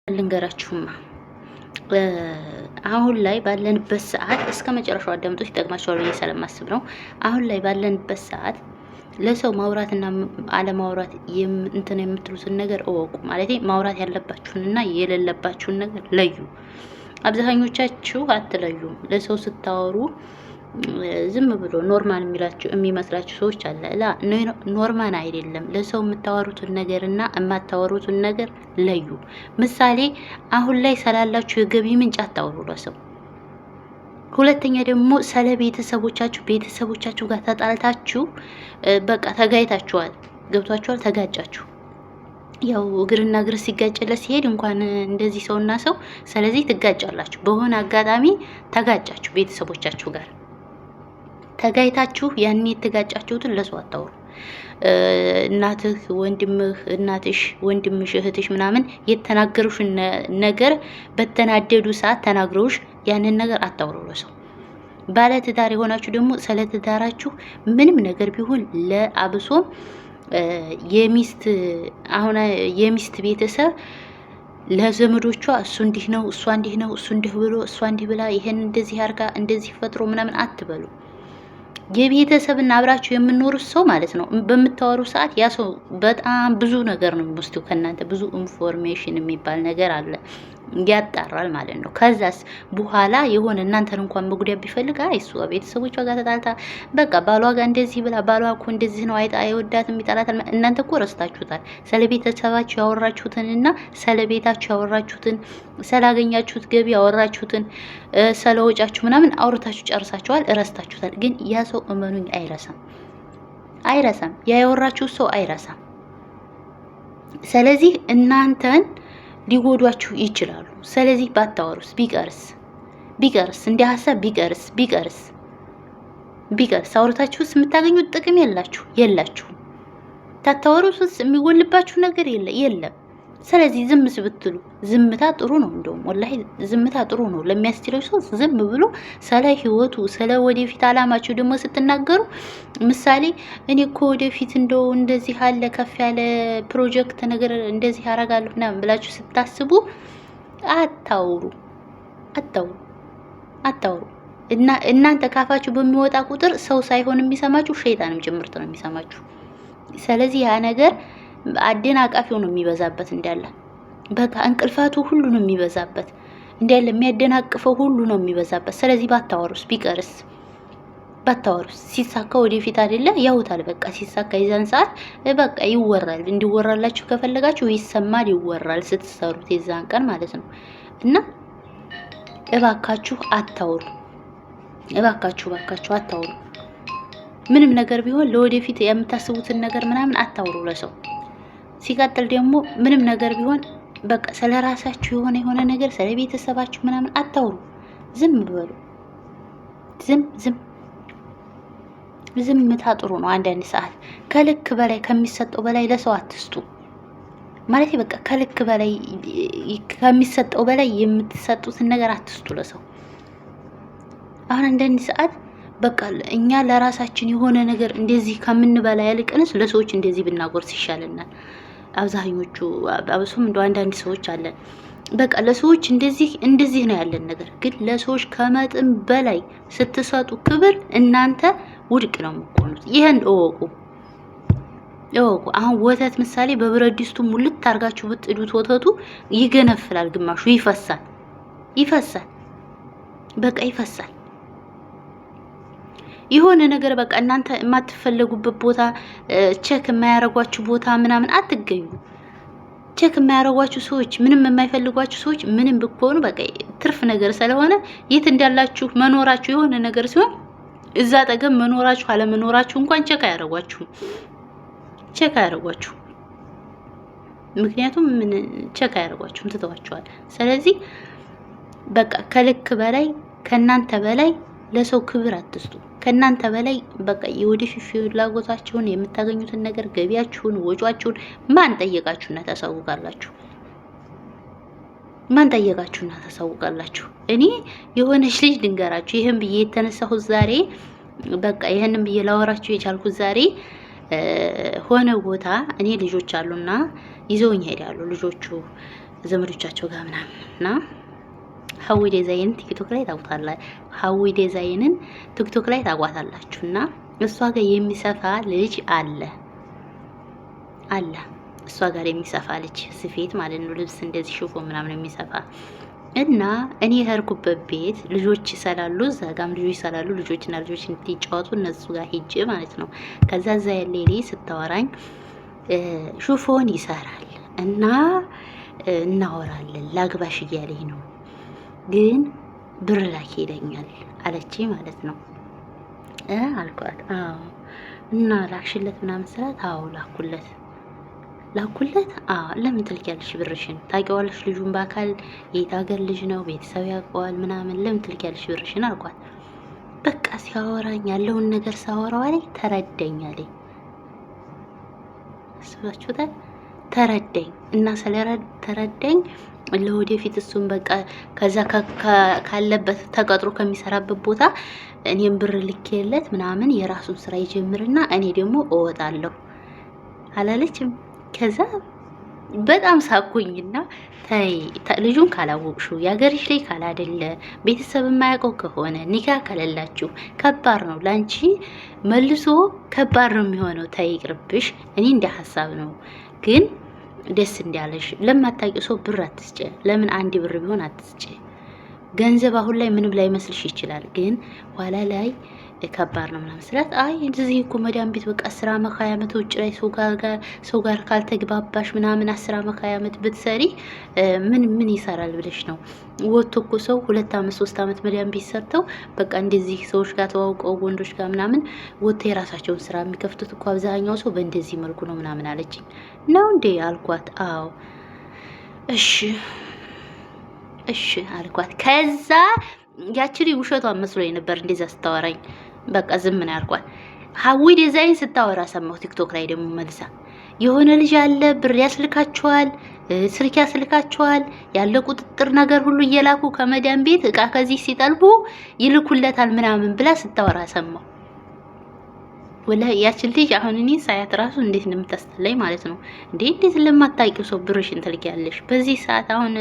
ልንገራችሁማ አሁን ላይ ባለንበት ሰዓት እስከ መጨረሻው አዳምጡት፣ ይጠቅማችኋል ብዬ ስለማስብ ነው። አሁን ላይ ባለንበት ሰዓት ለሰው ማውራትና አለማውራት እንትን የምትሉትን ነገር እወቁ። ማለት ማውራት ያለባችሁንና የሌለባችሁን ነገር ለዩ። አብዛኞቻችሁ አትለዩም። ለሰው ስታወሩ ዝም ብሎ ኖርማል የሚመስላችሁ ሰዎች አለ። ኖርማል አይደለም። ለሰው የምታወሩትን ነገርና የማታወሩትን ነገር ለዩ። ምሳሌ አሁን ላይ ስላላችሁ የገቢ ምንጭ አታወሩ ለሰው። ሁለተኛ ደግሞ ስለ ቤተሰቦቻችሁ ጋር ተጣልታችሁ በቃ ተጋይታችኋል፣ ገብቷችኋል፣ ተጋጫችሁ። ያው እግርና እግር ሲጋጭለት ሲሄድ እንኳን እንደዚህ ሰውና ሰው፣ ስለዚህ ትጋጫላችሁ። በሆነ አጋጣሚ ተጋጫችሁ ቤተሰቦቻችሁ ጋር ተጋይታችሁ ያኔ የተጋጫችሁትን ለሰው አታውሩ። እናትህ፣ ወንድምህ፣ እናትሽ፣ ወንድምሽ፣ እህትሽ ምናምን የተናገሩሽ ነገር በተናደዱ ሰዓት ተናግረውሽ ያንን ነገር አታውሩ ለሰው። ባለ ትዳር የሆናችሁ ደግሞ ስለ ትዳራችሁ ምንም ነገር ቢሆን ለአብሶ የሚስት ቤተሰብ ለዘመዶቿ እሱ እንዲህ ነው፣ እሷ እንዲህ ነው፣ እሱ እንዲህ ብሎ፣ እሷ እንዲህ ብላ፣ ይሄን እንደዚህ አርጋ፣ እንደዚህ ፈጥሮ ምናምን አትበሉ። የቤተሰብና አብራችሁ የምኖሩት ሰው ማለት ነው። በምታወሩ ሰዓት ያ ሰው በጣም ብዙ ነገር ነው የሚወስደው ከእናንተ፣ ብዙ ኢንፎርሜሽን የሚባል ነገር አለ፣ ያጣራል ማለት ነው። ከዛስ በኋላ የሆነ እናንተን እንኳን መጉዳት ቢፈልግ እሱ ቤተሰቦቿ ጋር ተጣልታ በቃ ባሏ ጋር እንደዚህ ብላ፣ ባሏ እኮ እንደዚህ ነው፣ አይወዳትም፣ ይጠላታል። እናንተ እኮ ረስታችሁታል። ስለ ቤተሰባችሁ ያወራችሁትንና ስለ ቤታችሁ ያወራችሁትን፣ ስላገኛችሁት ገቢ ያወራችሁትን፣ ስለ ወጫችሁ ምናምን አውርታችሁ ጨርሳችኋል፣ ረስታችሁታል። ግን ያ ሰው እመኑኝ አይረሳም። ያ ያወራችሁ ሰው አይረሳም። ስለዚህ እናንተን ሊጎዷችሁ ይችላሉ። ስለዚህ ባታወሩስ ቢቀርስ እንደ ሀሳብ ቢቀርስ አውርታችሁስ የምታገኙት ጥቅም የላችሁም። ታታወሩስ የሚጎልባችሁ ነገር የለም። ስለዚህ ዝም ብትሉ ዝምታ ጥሩ ነው። እንደውም ወላሂ ዝምታ ጥሩ ነው ለሚያስችለው ሰው። ዝም ብሎ ስለ ህይወቱ ስለ ወደፊት አላማችሁ ደግሞ ስትናገሩ ምሳሌ እኔ እኮ ወደፊት እንደው እንደዚህ አለ ከፍ ያለ ፕሮጀክት ነገር እንደዚህ አደርጋለሁ ምናምን ብላችሁ ስታስቡ አታውሩ። እና እናንተ ካፋችሁ በሚወጣ ቁጥር ሰው ሳይሆን የሚሰማችሁ ሸይጣንም ጭምርት ነው የሚሰማችሁ። ስለዚህ ያ ነገር አደናቃፊው ነው የሚበዛበት እንዳለ በቃ እንቅልፋቱ ሁሉ ነው የሚበዛበት እንዳለ የሚያደናቅፈው ሁሉ ነው የሚበዛበት። ስለዚህ ቢቀርስ ሲሳካ ወደፊት አይደለ ያውታል። በቃ ሲሳካ ይዛን ሰዓት በቃ ይወራል። እንዲወራላችሁ ከፈለጋችሁ ይሰማል፣ ይወራል ስትሰሩት የዛን ቀን ማለት ነው። እና እባካችሁ አታውሩ። ምንም ነገር ቢሆን ለወደፊት የምታስቡትን ነገር ምናምን አታውሩ ለሰው። ሲቀጥል ደግሞ ምንም ነገር ቢሆን በቃ ስለ ራሳችሁ የሆነ ነገር ስለ ቤተሰባችሁ ምናምን አታውሩ። ዝም በሉ። ዝምታ ጥሩ ነው። አንዳንድ ሰዓት ከልክ በላይ ከሚሰጠው በላይ ለሰው አትስጡ። ማለት በቃ ከልክ በላይ ከሚሰጠው በላይ የምትሰጡትን ነገር አትስጡ ለሰው። አሁን አንዳንድ ሰዓት በቃ እኛ ለራሳችን የሆነ ነገር እንደዚህ ከምንበላ ያልቅንስ ለሰዎች እንደዚህ ብናጎርስ ይሻለናል። አብዛኞቹ አብሶም እንደው አንዳንድ ሰዎች አለን በቃ ለሰዎች እንደዚህ ነው ያለን ነገር። ግን ለሰዎች ከመጠን በላይ ስትሰጡ ክብር እናንተ ውድቅ ነው የምትሆኑት። ይሄን እወቁ። አሁን ወተት ምሳሌ በብረት ድስቱ ሙልት አርጋችሁ ብትጥዱት ወተቱ ይገነፍላል፣ ግማሹ ይፈሳል። በቃ ይፈሳል። የሆነ ነገር በቃ እናንተ የማትፈልጉበት ቦታ ቼክ የማያረጓችሁ ቦታ ምናምን አትገኙ። ቼክ የማያረጓችሁ ሰዎች፣ ምንም የማይፈልጓችሁ ሰዎች ምንም ብትሆኑ በቃ ትርፍ ነገር ስለሆነ የት እንዳላችሁ መኖራችሁ የሆነ ነገር ሲሆን እዛ አጠገብ መኖራችሁ አለመኖራችሁ እንኳን ቼክ አያረጓችሁም። ምክንያቱም ምን ቼክ አያረጓችሁም፣ ትተዋችኋል። ስለዚህ በቃ ከልክ በላይ ከናንተ በላይ ለሰው ክብር አትስጡ። ከናንተ በላይ በቃ የወደፊት ፍላጎታችሁን የምታገኙትን ነገር ገቢያችሁን፣ ወጫችሁን ማን ጠየቃችሁና ታሳውቃላችሁ? እኔ የሆነች ልጅ ድንገራችሁ ይሄን ብዬ የተነሳሁት ዛሬ በቃ ይሄንን ብዬ ላወራችሁ የቻልኩት ዛሬ ሆነ ቦታ እኔ ልጆች አሉና ይዘውኝ ሄዳሉ ልጆቹ ዘመዶቻቸው ጋር ምናምን እና ሀዊ ዲዛይን ቲክቶክ ላይ ታውቃላችሁ። ሀዊ ዲዛይንን ቲክቶክ ላይ ታቋታላችሁና እሷ ጋር የሚሰፋ ልጅ አለ እሷ ጋር የሚሰፋ ልጅ ስፌት ማለት ነው። ልብስ እንደዚህ ሽፎ ምናምን የሚሰፋ እና እኔ የሄድኩበት ቤት ልጆች ይሰላሉ፣ እዛ ጋም ልጆች ይሰላሉ። ልጆችና ልጆች እንዲጫወቱ እነሱ ጋር ሂጅ ማለት ነው። ከዛ እዛ ያለ ልጅ ስታወራኝ ሹፎን ይሰራል እና እናወራለን ላግባሽ እያለኝ ነው፣ ግን ብር ላኪ ይለኛል አለች ማለት ነው። አልኳት አዎ። እና ላክሽለት ምናምን ስላት አዎ ላኩለት። ለምን ትልኪያለሽ ብርሽን? ታውቂዋለሽ ልጁን በአካል የት ሀገር ልጅ ነው፣ ቤተሰብ ያውቀዋል ምናምን፣ ለምን ትልኪያለሽ ብርሽን አልኳት። በቃ ሲያወራኝ ያለውን ነገር ሳወራው አለኝ ተረዳኝ አለኝ። አስባችሁታል? ተረዳኝ እና ስለተረዳኝ ለወደፊት እሱን በቃ ከዛ ካለበት ተቀጥሮ ከሚሰራበት ቦታ እኔም ብር ልኬለት ምናምን የራሱን ስራ ይጀምርና እኔ ደግሞ እወጣለሁ አላለችም። ከዛ በጣም ሳኩኝና ልጁን ካላወቅሽው የሀገርሽ ላይ ካላደለ ቤተሰብ የማያውቀው ከሆነ ኒካ ከሌላችሁ ከባድ ነው፣ ላንቺ መልሶ ከባድ ነው የሚሆነው። ተይ ይቅርብሽ። እኔ እንደ ሀሳብ ነው ግን ደስ እንዲያለሽ ለማታውቂው ሰው ብር አትስጭ። ለምን አንድ ብር ቢሆን አትስጭ። ገንዘብ አሁን ላይ ምንም ላይ መስልሽ ይችላል፣ ግን ኋላ ላይ ከባድ ነው ምናምን ስላት፣ አይ እንደዚህ እኮ መዳም ቤት በቃ 10 ዓመት 20 ዓመት ውጭ ላይ ሰው ጋር ካልተግባባሽ ምናምን 10 ዓመት 20 ዓመት ብትሰሪ ምን ይሰራል ብለሽ ነው? ወጥቶ እኮ ሰው 2 ዓመት 3 ዓመት መዳም ቤት ሰርተው በቃ እንደዚህ ሰዎች ጋር ተዋውቀው ወንዶች ጋር ምናምን ወጥተው የራሳቸውን ስራ የሚከፍቱት እኮ አብዛኛው ሰው በእንደዚህ መልኩ ነው ምናምን አለችኝ። ነው እንዴ አልኳት። አዎ እሺ አልኳት። ከዛ ያቺ ውሸቷን መስሎኝ ነበር እንደዛ ስታወራኝ። በቃ ዝም ነው ያልኳት። ሀዊ ዲዛይን ስታወራ ሰማሁ ቲክቶክ ላይ ደግሞ መልሳ የሆነ ልጅ አለ ብር ያስልካቸዋል፣ ስልክ ያስልካቸዋል፣ ያለ ቁጥጥር ነገር ሁሉ እየላኩ ከመዳን ቤት እቃ ከዚህ ሲጠልቡ ይልኩለታል ምናምን ብላ ስታወራ ሰማሁ። ወላሂ ያችን ልጅ አሁን እኔ ሳያት ራሱ እንዴት እንደምታስተላይ ማለት ነው። እንዴት ለማታውቂው ሰው ብርሽን ትልኪያለሽ? በዚህ ሰዓት አሁን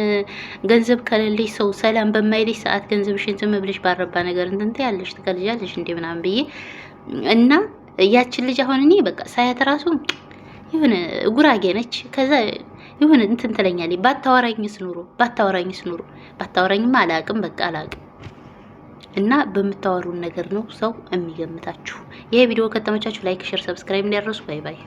ገንዘብ ከሌለሽ ሰው ሰላም በማይልሽ ሰዓት ገንዘብሽን ዝም ብለሽ ባረባ ነገር እንትን ትያለሽ ትከልጃለሽ እንዴ ምናምን ብዬ እና ያችን ልጅ አሁን እኔ በቃ ሳያት ራሱ ይሁን ጉራጌ ነች። ከዛ ይሁን እንትን ትለኛለች። ባታወራኝስ ኑሮ ባታወራኝማ አላቅም በቃ አላቅም። እና በምታወሩን ነገር ነው ሰው የሚገምታችሁ። ይሄ ቪዲዮ ከተመቻችሁ ላይክ፣ ሼር፣ ሰብስክራይብ እንዲያደርሱ። ባይ ባይ።